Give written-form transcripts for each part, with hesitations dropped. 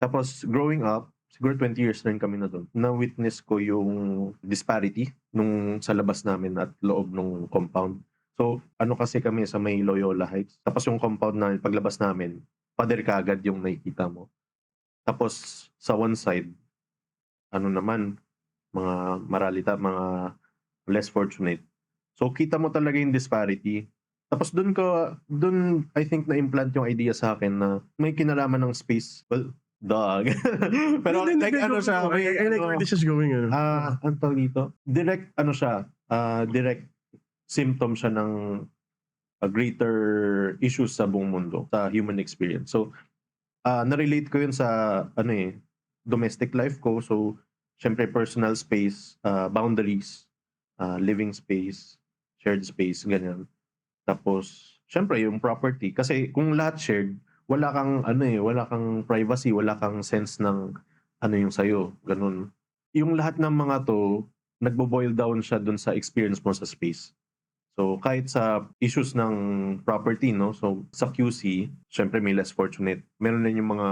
Tapos growing up, siguro 20 years rin kami na do'n, na-witness ko yung disparity nung sa labas namin at loob nung compound. So, ano kasi kami sa may Loyola Heights, tapos yung compound namin paglabas namin, pader kaagad yung nakikita mo. Tapos sa one side, ano naman, mga maralita, mga less fortunate. So, kita mo talaga yung disparity. Tapos dun I think na-implant yung idea sa akin na may kinalaman ng space. Well, dog. Pero Hindi, like ano siya, may I like where this is going. ang tawag dito, direct ano siya, direct symptom siya ng greater issues sa buong mundo, sa human experience. So, na-relate ko yun sa ano domestic life ko. So, syempre personal space, boundaries, living space, shared space, ganyan. Tapos, syempre yung property. Kasi kung lahat shared, wala kang wala kang privacy, wala kang sense ng ano yung sa'yo, ganun. Yung lahat ng mga to, nagbo-boil down siya dun sa experience mo sa space. So, kahit sa issues ng property, no? So, sa QC, syempre may less fortunate. Meron din yung mga,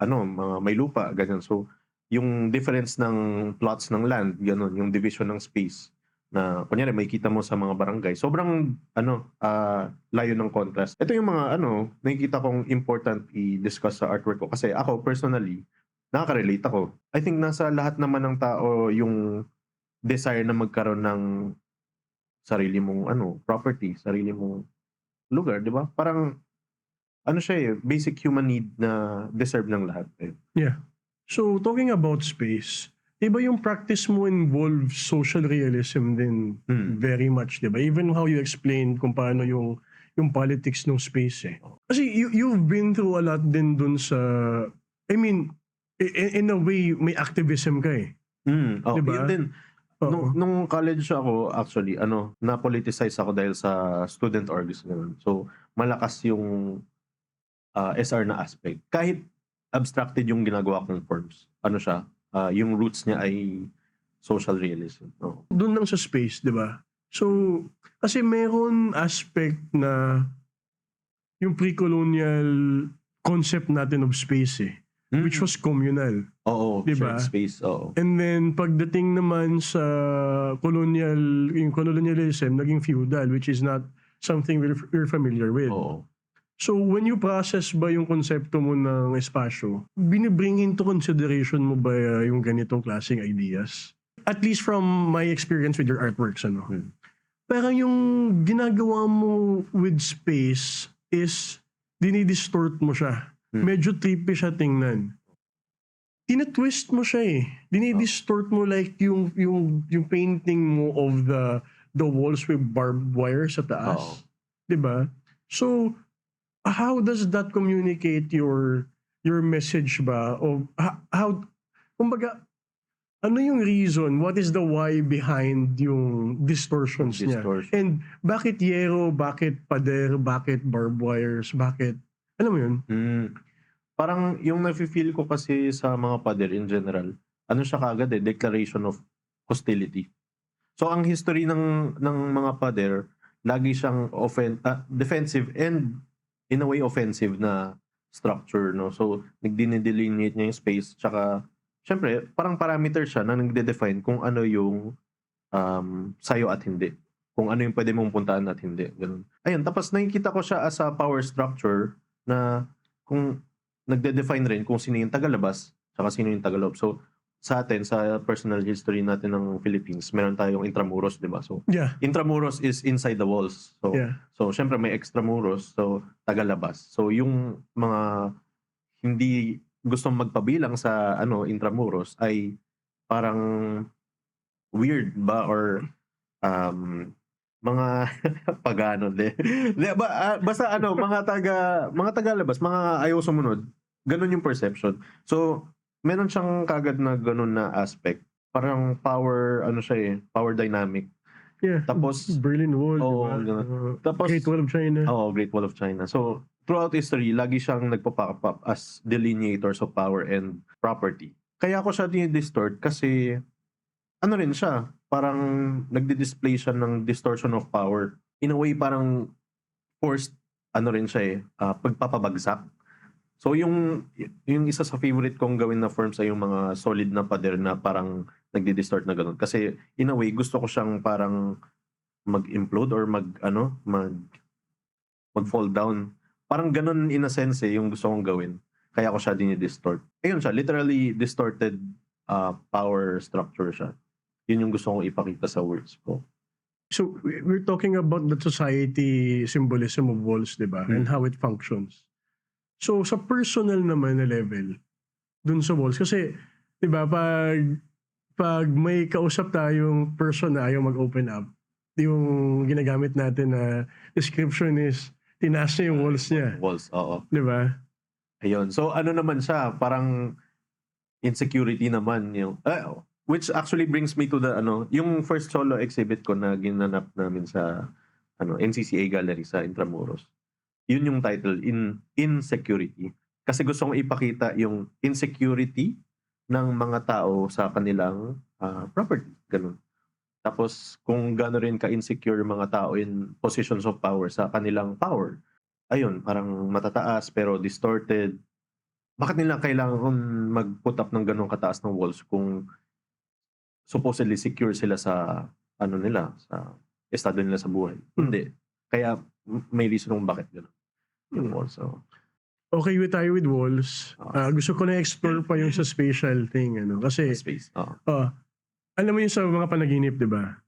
mga may lupa, ganyan. So, yung difference ng plots ng land, ganun, yung division ng space, na, kunyari, may kita mo sa mga barangay, sobrang, layo ng contrast. Ito yung mga, nakikita kong important i-discuss sa artwork ko. Kasi ako, personally, nakaka-relate ako. I think nasa lahat naman ng tao yung desire na magkaroon ng sarili mong property, sarili mong lugar, 'di ba? Parang siya basic human need na deserve ng lahat eh. Yeah. So, talking about space, iba yung practice mo involves social realism din very much, di ba? Even how you explain kung paano yung politics ng space eh. Kasi you've been through a lot din dun sa, I mean, in a way, may activism ka eh. Diba? Yun din. Nung college ako, actually, na-politicize ako dahil sa student orgs. So, malakas yung SR na aspect. Kahit abstracted yung ginagawa kong forms. Yung roots niya ay social realism. Doon lang sa space, di ba? So, kasi meron aspect na yung pre-colonial concept natin of space eh. Which was communal. Oo, diba? shared space, oo. And then, pagdating naman sa yung colonialism, naging feudal, which is not something we're familiar with. Oo. So, when you process ba yung konsepto mo ng espasyo, binibring into consideration mo ba yung ganitong klaseng ideas? At least from my experience with your artworks, Parang yung ginagawa mo with space is dinidistort mo siya. Medyo trippy siya tingnan. Tinatwist mo siya eh. Dinidistort mo like yung painting mo of the walls with barbed wire sa taas. Diba? So, how does that communicate your message ba? Of how, kumbaga, ano yung reason? What is the why behind yung distortions niya? And bakit yero? Bakit pader? Bakit barbed wires? Bakit? Alam mo yun? Parang yung nafe-feel ko kasi sa mga pader in general, siya kaagad declaration of hostility. So ang history ng mga pader, lagi siyang defensive and in a way offensive na structure, no? So nagdine-delineate niya yung space, tsaka syempre parang parameter siya na nagde-define kung ano yung sayo at hindi. Kung ano yung pwede mong puntaan at hindi. Ganun. Ayun, tapos nakikita ko siya as a power structure na kung nagde-define rin kung sino yung tagalabas saka sino yung tagaloob. So, sa atin, sa personal history natin ng Philippines, meron tayong intramuros, di ba? So, intramuros is inside the walls. So, so syempre may extramuros, so tagalabas. So, yung mga hindi gustong magpabilang sa intramuros ay parang weird ba or mga pagano basta mga tagalabas, mga ayaw sumunod. Ganun yung perception. So, meron siyang kagad na ganun na aspect. Parang power, power dynamic. Yeah. Tapos, Berlin Wall, diba? Tapos, Great Wall of China. Great Wall of China. So, throughout history, lagi siyang nagpo-pop up as delineators of power and property. Kaya ako siya dinidistort kasi rin siya, parang nagdi-display siya ng distortion of power. In a way, parang forced, rin siya pagpapabagsak. So yung isa sa favorite kong gawin na forms ay yung mga solid na pader na parang nagdi-distort na gano'n. Kasi in a way, gusto ko siyang parang mag-implode or mag-fall down. Parang gano'n in a sense yung gusto kong gawin. Kaya ko siya dinidistort. Ayun siya, literally distorted power structure siya. Yun yung gusto kong ipakita sa words ko. So we're talking about the society symbolism of walls, di ba? And how it functions. So sa personal naman na level, dun sa walls, kasi di ba pag may kausap tayong person na ayaw mag-open up, yung ginagamit natin na description is tinaas niya yung walls niya. Walls, oo. Di ba? Ayun. So ano naman siya, parang insecurity naman yung which actually brings me to the yung first solo exhibit ko na ginanap namin sa NCCA Gallery sa Intramuros. Yun yung title, Insecurity. Kasi gusto kong ipakita yung insecurity ng mga tao sa kanilang property, ganun. Tapos kung gano'n rin ka-insecure mga tao in positions of power sa kanilang power. Ayun, parang matataas pero distorted. Bakit nila kailangan mag-put up ng ganong kataas ng walls kung supposedly secure sila sa nila, sa estado nila sa buhay? Hindi. Kaya may reason kung bakit gano'n yung walls. So, Okay tayo with walls. Gusto ko na explore pa yung sa spatial thing. Kasi, space. alam mo yung sa mga panaginip, di ba?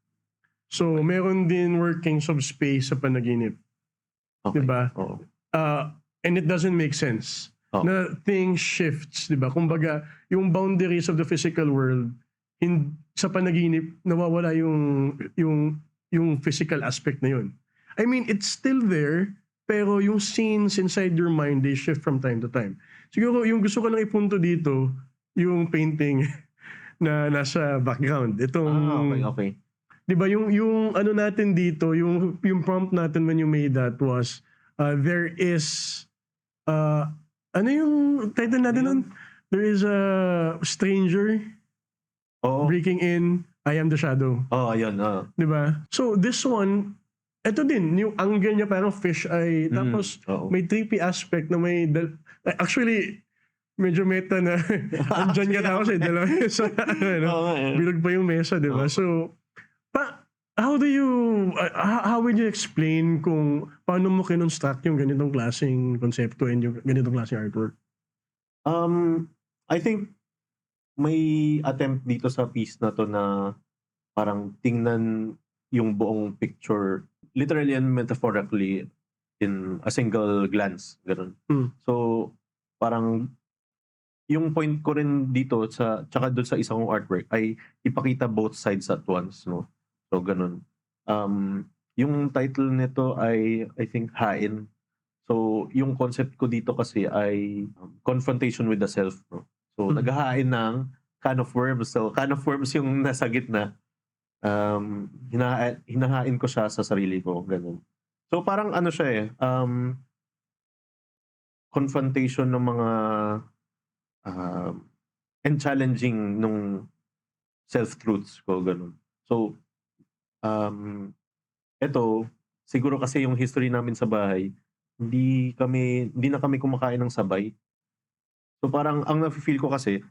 So, meron din workings of space sa panaginip. Okay. Di ba? Oo. And it doesn't make sense. Oh. Na thing shifts, di ba? Kumbaga, yung boundaries of the physical world, sa panaginip, nawawala yung physical aspect na yun. I mean, it's still there, pero yung scenes inside your mind, they shift from time to time. Siguro, yung gusto ko lang ipunto dito, yung painting na nasa background. Itong, Okay. di ba, yung ano natin dito, yung prompt natin when you made that was, there is, ano yung title natin nun? There is a stranger breaking in, I am the shadow. Ayun. Di ba? So, this one, ito din, yung angle niya parang fish eye. Tapos, may trippy aspect na may... Actually, medyo meta na andyan ka tapos dalawa mesa. Bilog pa yung mesa, di ba? So, how would you explain kung paano mo kinonstruct yung ganitong klaseng konsepto and yung ganitong klaseng artwork? I think may attempt dito sa piece na to na parang tingnan yung buong picture literally and metaphorically in a single glance, ganun. So parang yung point ko rin dito tsaka doon sa isang artwork ay ipakita both sides at once, no? So ganun. Yung title nito ay I think Hain. So yung concept ko dito kasi ay confrontation with the self, no? So naghahain ng can of worms. So can of worms yung nasa gitna. Hinahain ko siya sa sarili ko, ganun. So parang ano siya confrontation ng mga and challenging nung self-truths ko, ganun. So eto siguro kasi yung history namin sa bahay, hindi na kami kumakain ng sabay. So parang ang nafe-feel ko kasi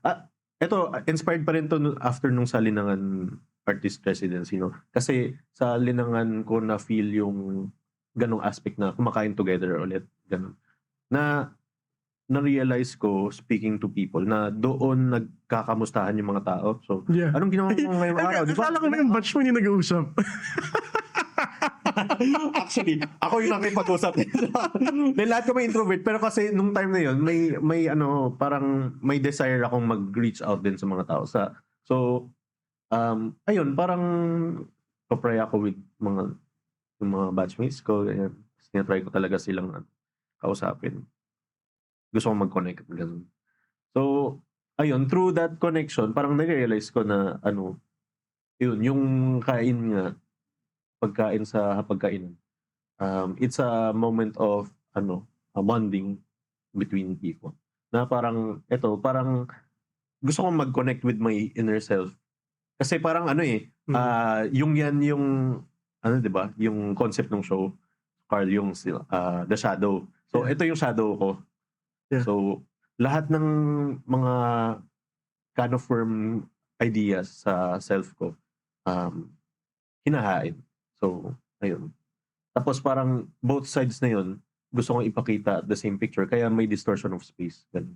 eto inspired pa rin to after nung sa Linangan artist residency, no? Kasi sa Linangan ko na feel yung ganong aspect na kumakain together ulit, ganun. Na-realize ko speaking to people na doon nagkakamustahan yung mga tao. So, anong ginawa mo ngayong araw? Akala ko na yung batch mo hindi nag-uusap. Actually, ako yung nakipag-usap. Lahat ko may introvert, pero kasi nung time na yun, may parang may desire akong mag-reach out din sa mga tao. So, ayun, parang papray ako with yung mga batchmates ko. Ganyan. Tinatry ko talaga silang kausapin. Gusto kong mag-connect. Ganun. So, ayun, through that connection, parang nare-realize ko na yun, yung kain nga, pagkain sa hapagkainan. It's a moment of a bonding between people. Na parang gusto kong mag-connect with my inner self. Kasi parang yung 'di ba? Yung concept ng show, Carl Jung's The Shadow. So ito yung shadow ko. Yeah. So, lahat ng mga kind of firm ideas sa self ko, hinahain. So, ayun. Tapos parang both sides na yun, gusto kong ipakita the same picture, kaya may distortion of space. Ganun.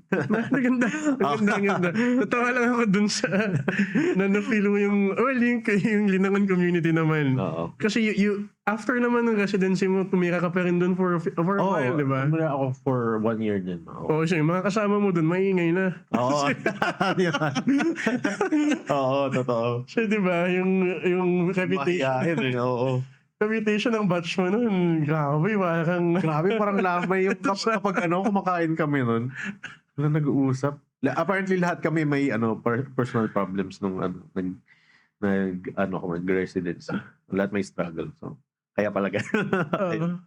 Maganda. Maganda. Natawa lang ako dun sa na-feel mo yung, yung Linangan community naman. Oo. Kasi you after naman ng residency mo, tumira ka pa rin dun for a while, di ba? tumira ako for 1 year din. Oo. Oo, siya, yung mga kasama mo dun, maingay na. Oo. Oo, totoo. Siya, di ba? Yung Mahihain eh, oo. reputation ng batch mo nun, grabe, parang... Grabe, parang lamay yung kapag kumakain kami nun, na nag-uusap. Apparently lahat kami may personal problems nung nag-residency. Lahat may struggle. So, kaya pala ganun. Oo.